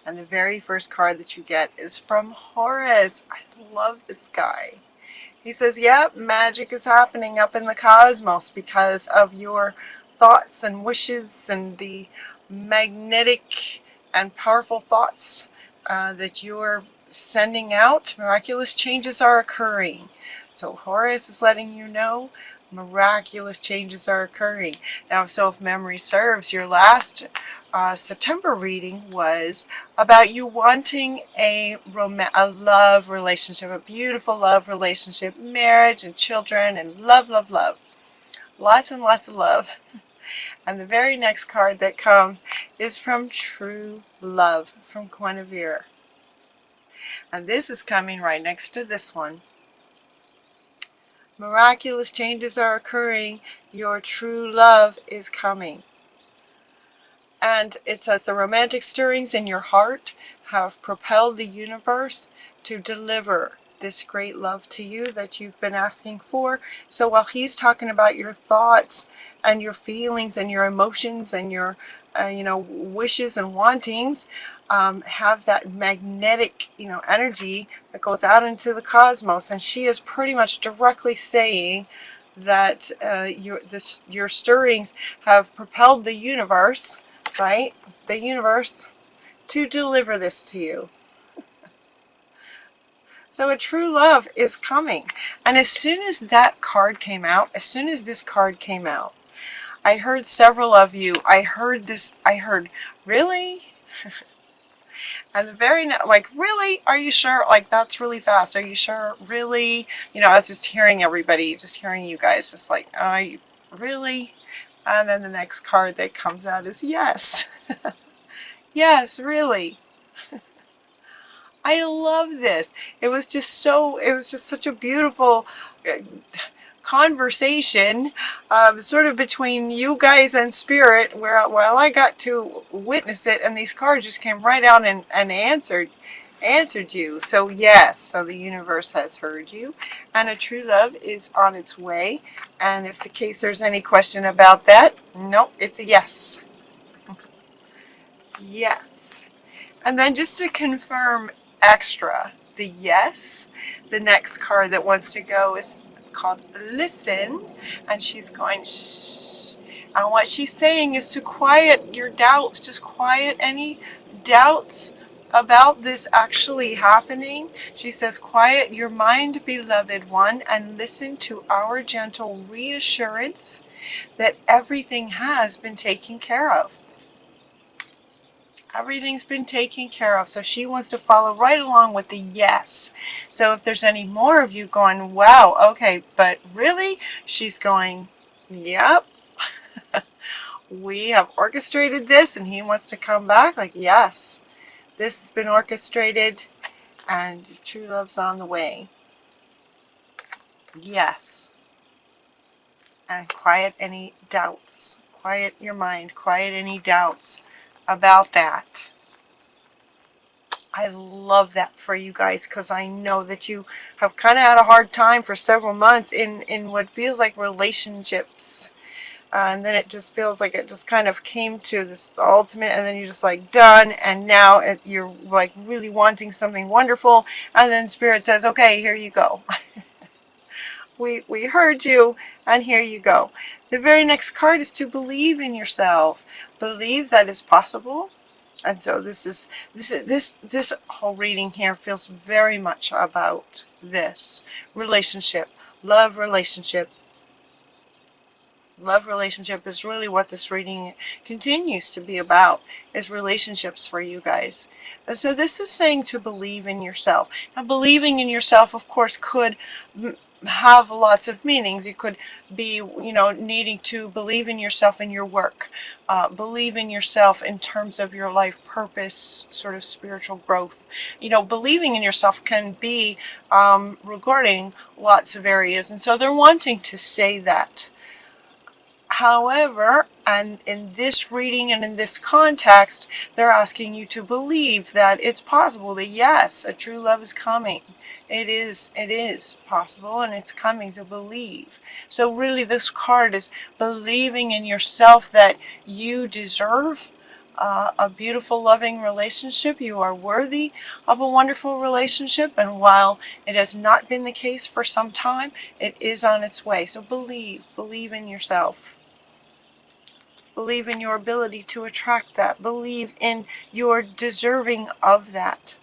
And the very first card that you get is from Horus. I love this guy. He says, yep, magic is happening up in the cosmos because of your thoughts and wishes and the magnetic and powerful thoughts that you're sending out. Miraculous changes are occurring. So Horus is letting you know miraculous changes are occurring. Now, so if memory serves, your last September reading was about you wanting a love relationship, a beautiful love relationship, marriage and children and love, love, love. Lots and lots of love. And the very next card that comes is from True Love, from Guinevere. And this is coming right next to this one. Miraculous changes are occurring. Your true love is coming. And it says the romantic stirrings in your heart have propelled the universe to deliver this great love to you that you've been asking for. So while he's talking about your thoughts and your feelings and your emotions and your wishes and wantings, have that magnetic energy that goes out into the cosmos, and she is pretty much directly saying that your stirrings have propelled the universe, right? The universe to deliver this to you. So a true love is coming. And as soon as that card came out, as soon as this card came out, I heard several of you, I heard, really? And the very like, really? Are you sure? Like, that's really fast. Are you sure? Really? I was just hearing everybody, just hearing you guys, just like, are you really? And then the next card that comes out is yes. Yes, really. I love this. It was just such a beautiful conversation, sort of between you guys and Spirit, while I got to witness it, and these cards just came right out and answered you. So yes, so the universe has heard you, and a true love is on its way. And if in case there's any question about that, nope, it's a yes. Yes. And then just to confirm extra the yes, the next card that wants to go is called Listen, and she's going shh. And what she's saying is to quiet your doubts, just quiet any doubts about this actually happening. She says, quiet your mind, beloved one, and listen to our gentle reassurance that everything has been taken care of. Everything's been taken care of. So she wants to follow right along with the yes. So if there's any more of you going, wow, okay, but really? She's going, yep. We have orchestrated this, and he wants to come back. Like, yes, this has been orchestrated, and true love's on the way. Yes. And quiet any doubts. Quiet your mind. Quiet any doubts about that. I love that for you guys, because I know that you have kind of had a hard time for several months in what feels like relationships, and then it just feels like it just kind of came to this ultimate, and then you're just like done, and now you're like really wanting something wonderful, and then Spirit says, okay, here you go. We heard you, and here you go. The very next card is to believe in yourself. Believe that it's possible. And so this whole reading here feels very much about this relationship, love relationship. Love relationship is really what this reading continues to be about, is relationships for you guys. And so this is saying to believe in yourself. Now, believing in yourself, of course, could have lots of meanings. You could be, needing to believe in yourself in your work, believe in yourself in terms of your life purpose, sort of spiritual growth. Believing in yourself can be regarding lots of areas, and so they're wanting to say that. However, and in this reading and in this context, they're asking you to believe that it's possible, that yes, a true love is coming. It is possible, and it's coming, to believe. So really this card is believing in yourself that you deserve a beautiful, loving relationship. You are worthy of a wonderful relationship, and while it has not been the case for some time, it is on its way. So believe in yourself. Believe in your ability to attract that. Believe in your deserving of that.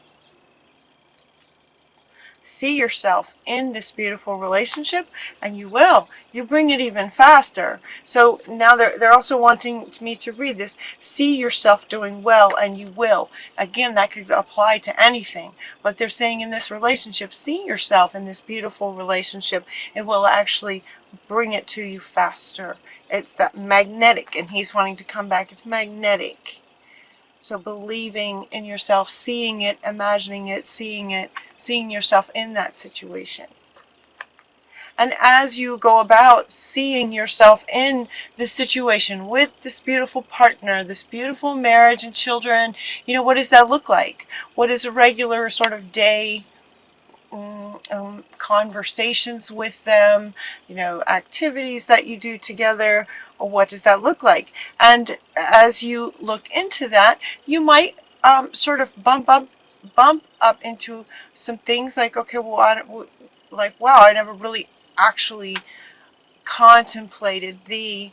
See yourself in this beautiful relationship, and you will. You bring it even faster. So now they're also wanting me to read this. See yourself doing well, and you will. Again, that could apply to anything. But they're saying in this relationship, see yourself in this beautiful relationship. It will actually bring it to you faster. It's that magnetic, and he's wanting to come back. It's magnetic. So believing in yourself, seeing it, imagining it, seeing yourself in that situation. And as you go about seeing yourself in this situation with this beautiful partner, this beautiful marriage and children, what does that look like? What is a regular sort of day conversations with them, activities that you do together, or what does that look like? And as you look into that, you might sort of bump up into some things like, okay, well, wow, I never really actually contemplated the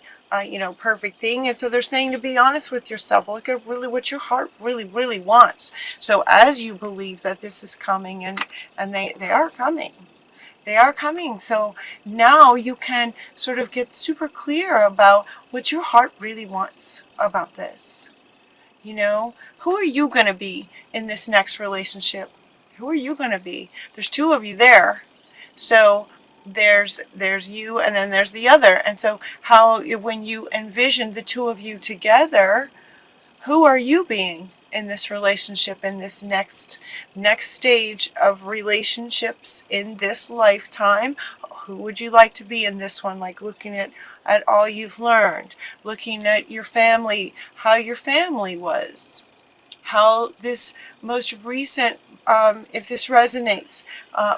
perfect thing. And so they're saying to be honest with yourself. Look at really what your heart really wants. So as you believe that this is coming, and they are coming. They are coming. So now you can sort of get super clear about what your heart really wants about this. Who are you going to be in this next relationship? Who are you going to be? There's two of you there. So there's you, and then there's the other. And so when you envision the two of you together, who are you being in this relationship, in this next stage of relationships in this lifetime? Who would you like to be in this one? Like looking at all you've learned, looking at your family, how your family was, how this most recent, if this resonates,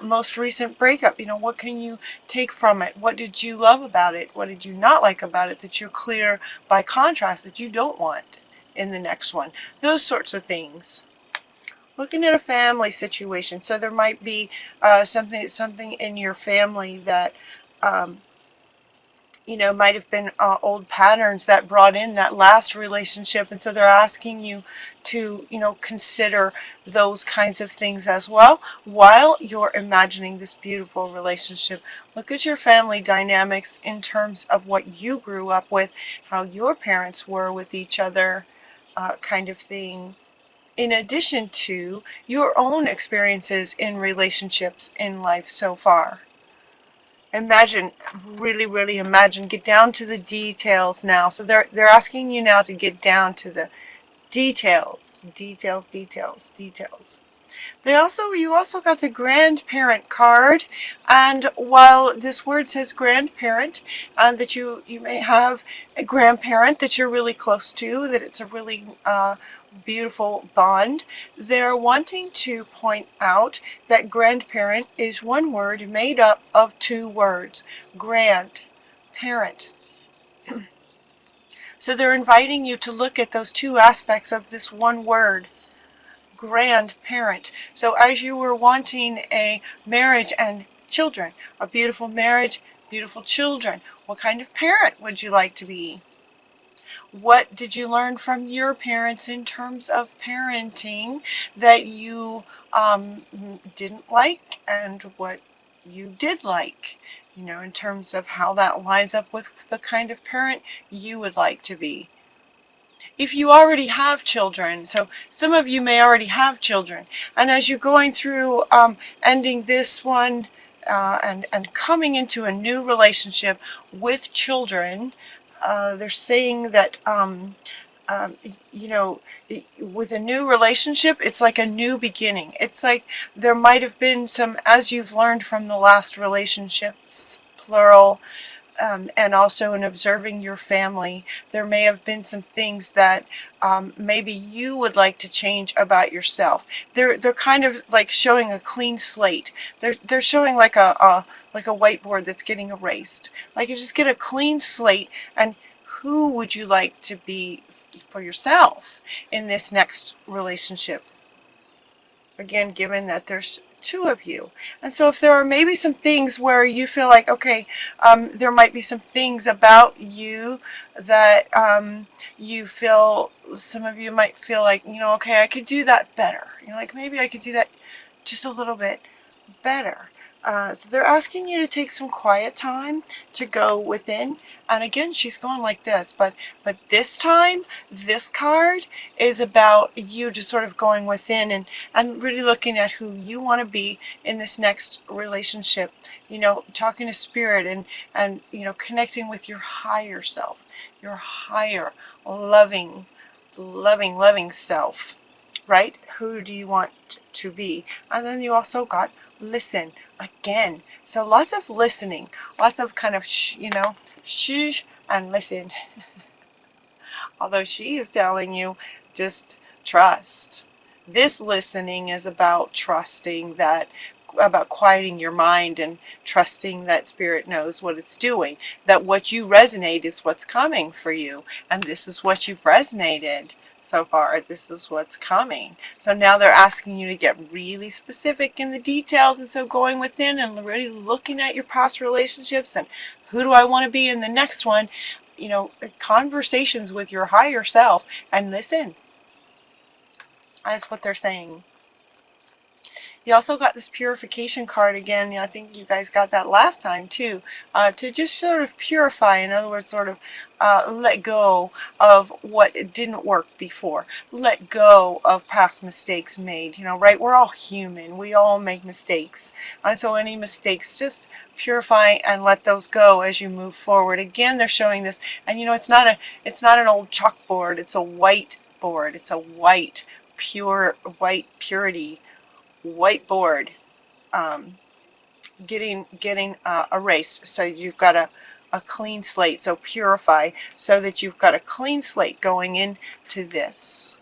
most recent breakup, what can you take from it? What did you love about it? What did you not like about it that you're clear by contrast that you don't want in the next one? Those sorts of things. Looking at a family situation. So there might be something in your family that might have been old patterns that brought in that last relationship, and so they're asking you to consider those kinds of things as well while you're imagining this beautiful relationship. Look at your family dynamics in terms of what you grew up with, how your parents were with each other, kind of thing, in addition to your own experiences in relationships in life so far. Imagine, really imagine, get down to the details now. So they're asking you now to get down to the details. You also got the grandparent card, and while this word says grandparent, and that you may have a grandparent that you're really close to, that it's a really beautiful bond, they're wanting to point out that grandparent is one word made up of two words, grandparent. So they're inviting you to look at those two aspects of this one word, grandparent. So as you were wanting a marriage and children, a beautiful marriage, beautiful children, what kind of parent would you like to be? What did you learn from your parents in terms of parenting that you didn't like, and what you did like? In terms of how that lines up with the kind of parent you would like to be. If you already have children, so some of you may already have children, and as you're going through ending this one and coming into a new relationship with children, they're saying that with a new relationship, it's like a new beginning. It's like there might have been some, as you've learned from the last relationships, plural, and also in observing your family, there may have been some things that maybe you would like to change about yourself. They're kind of like showing a clean slate. They're showing like a whiteboard that's getting erased. Like you just get a clean slate, and who would you like to be for yourself in this next relationship? Again, given that there's two of you. And so if there are maybe some things where you feel like, okay, there might be some things about you that you feel, some of you might feel like, okay, I could do that better. Like maybe I could do that just a little bit better. So they're asking you to take some quiet time to go within. And again, she's going like this, but this time, this card is about you just sort of going within and really looking at who you want to be in this next relationship. Talking to spirit and connecting with your higher self, your higher loving self, right? Who do you want to be? And then you also got listen again. So lots of listening, lots of kind of shh and listen. Although she is telling you just trust. This listening is about trusting that, about quieting your mind and trusting that spirit knows what it's doing, that what you resonate is what's coming for you, and this is what you've resonated so far. This is what's coming. So now they're asking you to get really specific in the details, and so going within and really looking at your past relationships and who do I want to be in the next one, conversations with your higher self, and listen. That's what they're saying. You also got this purification card again. I think you guys got that last time too. To just sort of purify, in other words, sort of let go of what didn't work before. Let go of past mistakes made, right? We're all human. We all make mistakes. And so any mistakes, just purify and let those go as you move forward. Again, they're showing this, and it's not an old chalkboard. It's a white board. It's a white, pure, white purity whiteboard, getting erased. So you've got a clean slate. So purify, so that you've got a clean slate going into this.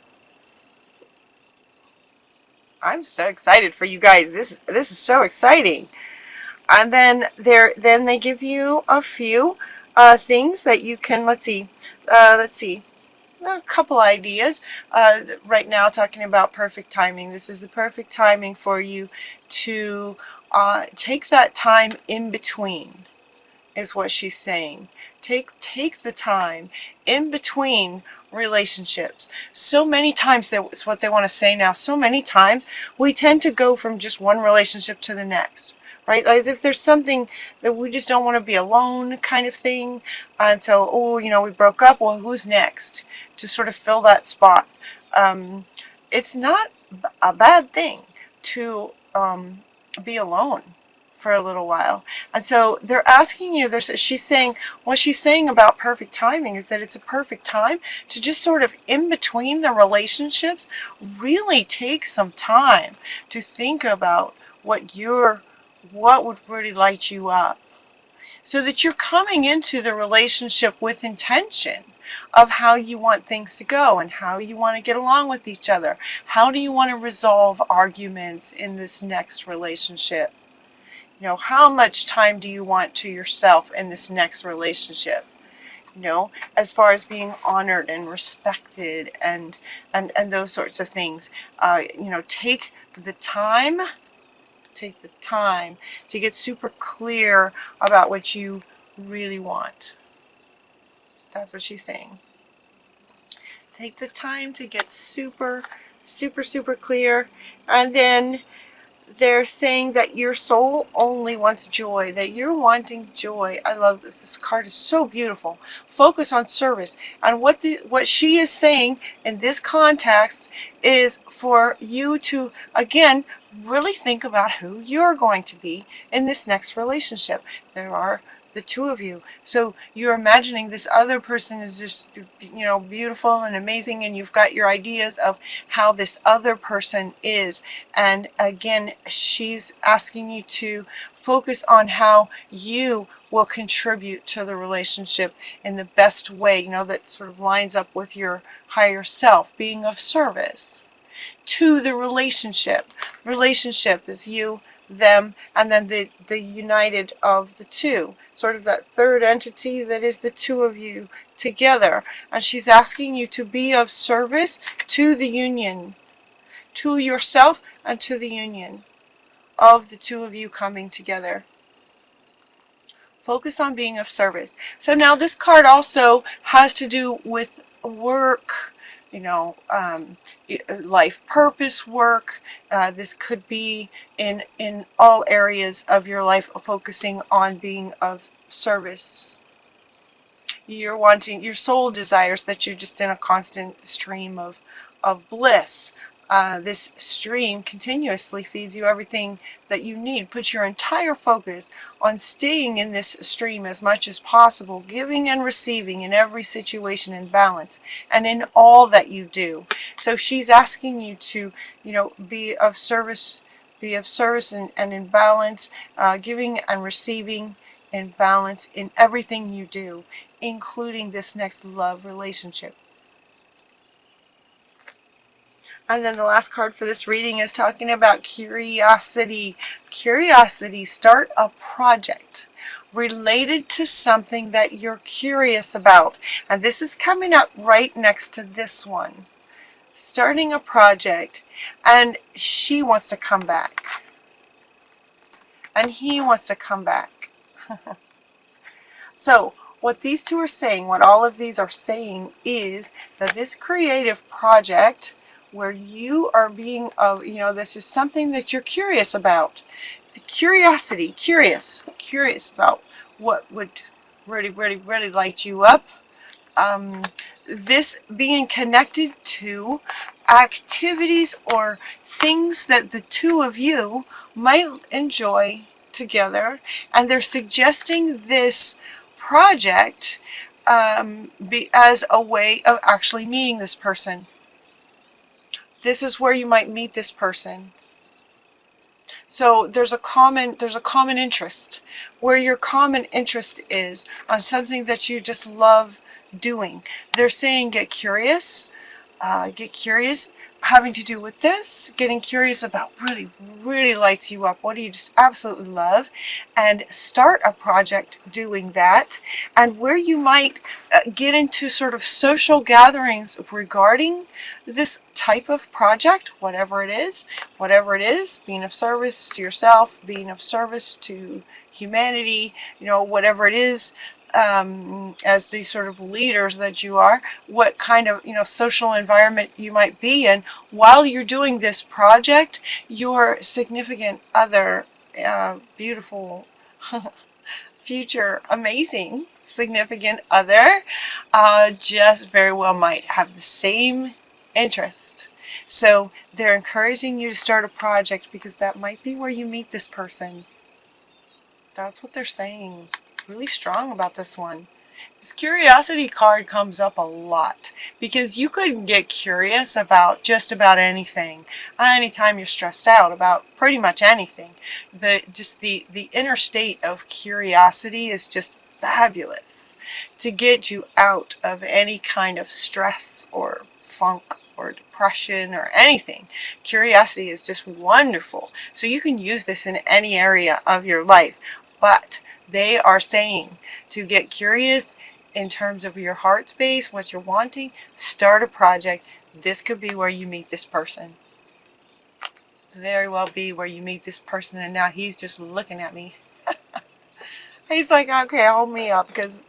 I'm so excited for you guys. This is so exciting. And then they give you a few things that you can, let's see, a couple ideas. Right now, talking about perfect timing. This is the perfect timing for you to take that time in between, is what she's saying. Take the time in between relationships. So many times, that's what they want to say now, so many times we tend to go from just one relationship to the next. Right? As if there's something that we just don't want to be alone kind of thing. And so, we broke up. Well, who's next? To sort of fill that spot. It's not a bad thing to be alone for a little while. And so they're asking you, she's saying, what she's saying about perfect timing is that it's a perfect time to just sort of in between the relationships, really take some time to think about what would really light you up, so that you're coming into the relationship with intention of how you want things to go and how you want to get along with each other. How do you want to resolve arguments in this next relationship? How much time do you want to yourself in this next relationship? As far as being honored and respected and those sorts of things. Take the time to get super clear about what you really want. That's what she's saying. Take the time to get super clear. And then they're saying that your soul only wants joy, that you're wanting joy. I love this. This card is so beautiful. Focus on service. And what she is saying in this context is for you to, again, really think about who you're going to be in this next relationship. There are the two of you. So you're imagining this other person is just, beautiful and amazing, and you've got your ideas of how this other person is. And again, she's asking you to focus on how you will contribute to the relationship in the best way, that sort of lines up with your higher self, being of service to the relationship. Relationship is you them, and then the united of the two, sort of that third entity that is the two of you together. And she's asking you to be of service to the union, to yourself and to the union of the two of you coming together. Focus on being of service. So now this card also has to do with work, life purpose work. This could be in all areas of your life, focusing on being of service. You're wanting, your soul desires that you're just in a constant stream of bliss. This stream continuously feeds you everything that you need. Put your entire focus on staying in this stream as much as possible, giving and receiving in every situation in balance and in all that you do. So she's asking you to, be of service, and in balance, giving and receiving in balance in everything you do, including this next love relationship. And then the last card for this reading is talking about curiosity. Curiosity, start a project related to something that you're curious about. And this is coming up right next to this one. Starting a project, and she wants to come back. And he wants to come back. So, what these two are saying, what all of these are saying, is that this creative project where you are being this is something that you're curious about. The curiosity, curious about what would really, really, really light you up. This being connected to activities or things that the two of you might enjoy together, and they're suggesting this project be as a way of actually meeting this person. This is where you might meet this person. So there's a common interest, where your common interest is on something that you just love doing. They're saying get curious, having to do with this, getting curious about really, really lights you up. What do you just absolutely love? And start a project doing that. And where you might get into sort of social gatherings regarding this type of project, whatever it is, being of service to yourself, being of service to humanity, whatever it is, as the sort of leaders that you are, what kind of social environment you might be in while you're doing this project. Your significant other, beautiful future amazing significant other, just very well might have the same interest. So they're encouraging you to start a project because that might be where you meet this person. That's what they're saying. Really strong about this one. This curiosity card comes up a lot because you could get curious about just about anything. Anytime you're stressed out about pretty much anything, the inner state of curiosity is just fabulous to get you out of any kind of stress or funk or depression or anything. Curiosity is just wonderful. So you can use this in any area of your life, but they are saying to get curious in terms of your heart space, what you're wanting, start a project. This could be where you meet this person. Very well be where you meet this person, and now he's just looking at me. He's like, okay, hold me up, because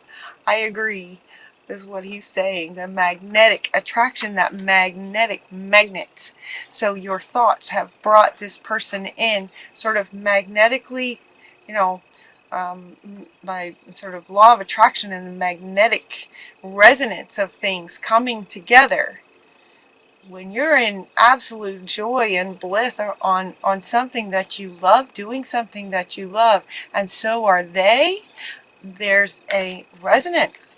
I agree is what he's saying. The magnetic attraction, that magnetic magnet. So your thoughts have brought this person in sort of magnetically, by sort of law of attraction and the magnetic resonance of things coming together. When you're in absolute joy and bliss on something that you love, doing something that you love, and so are they, there's a resonance.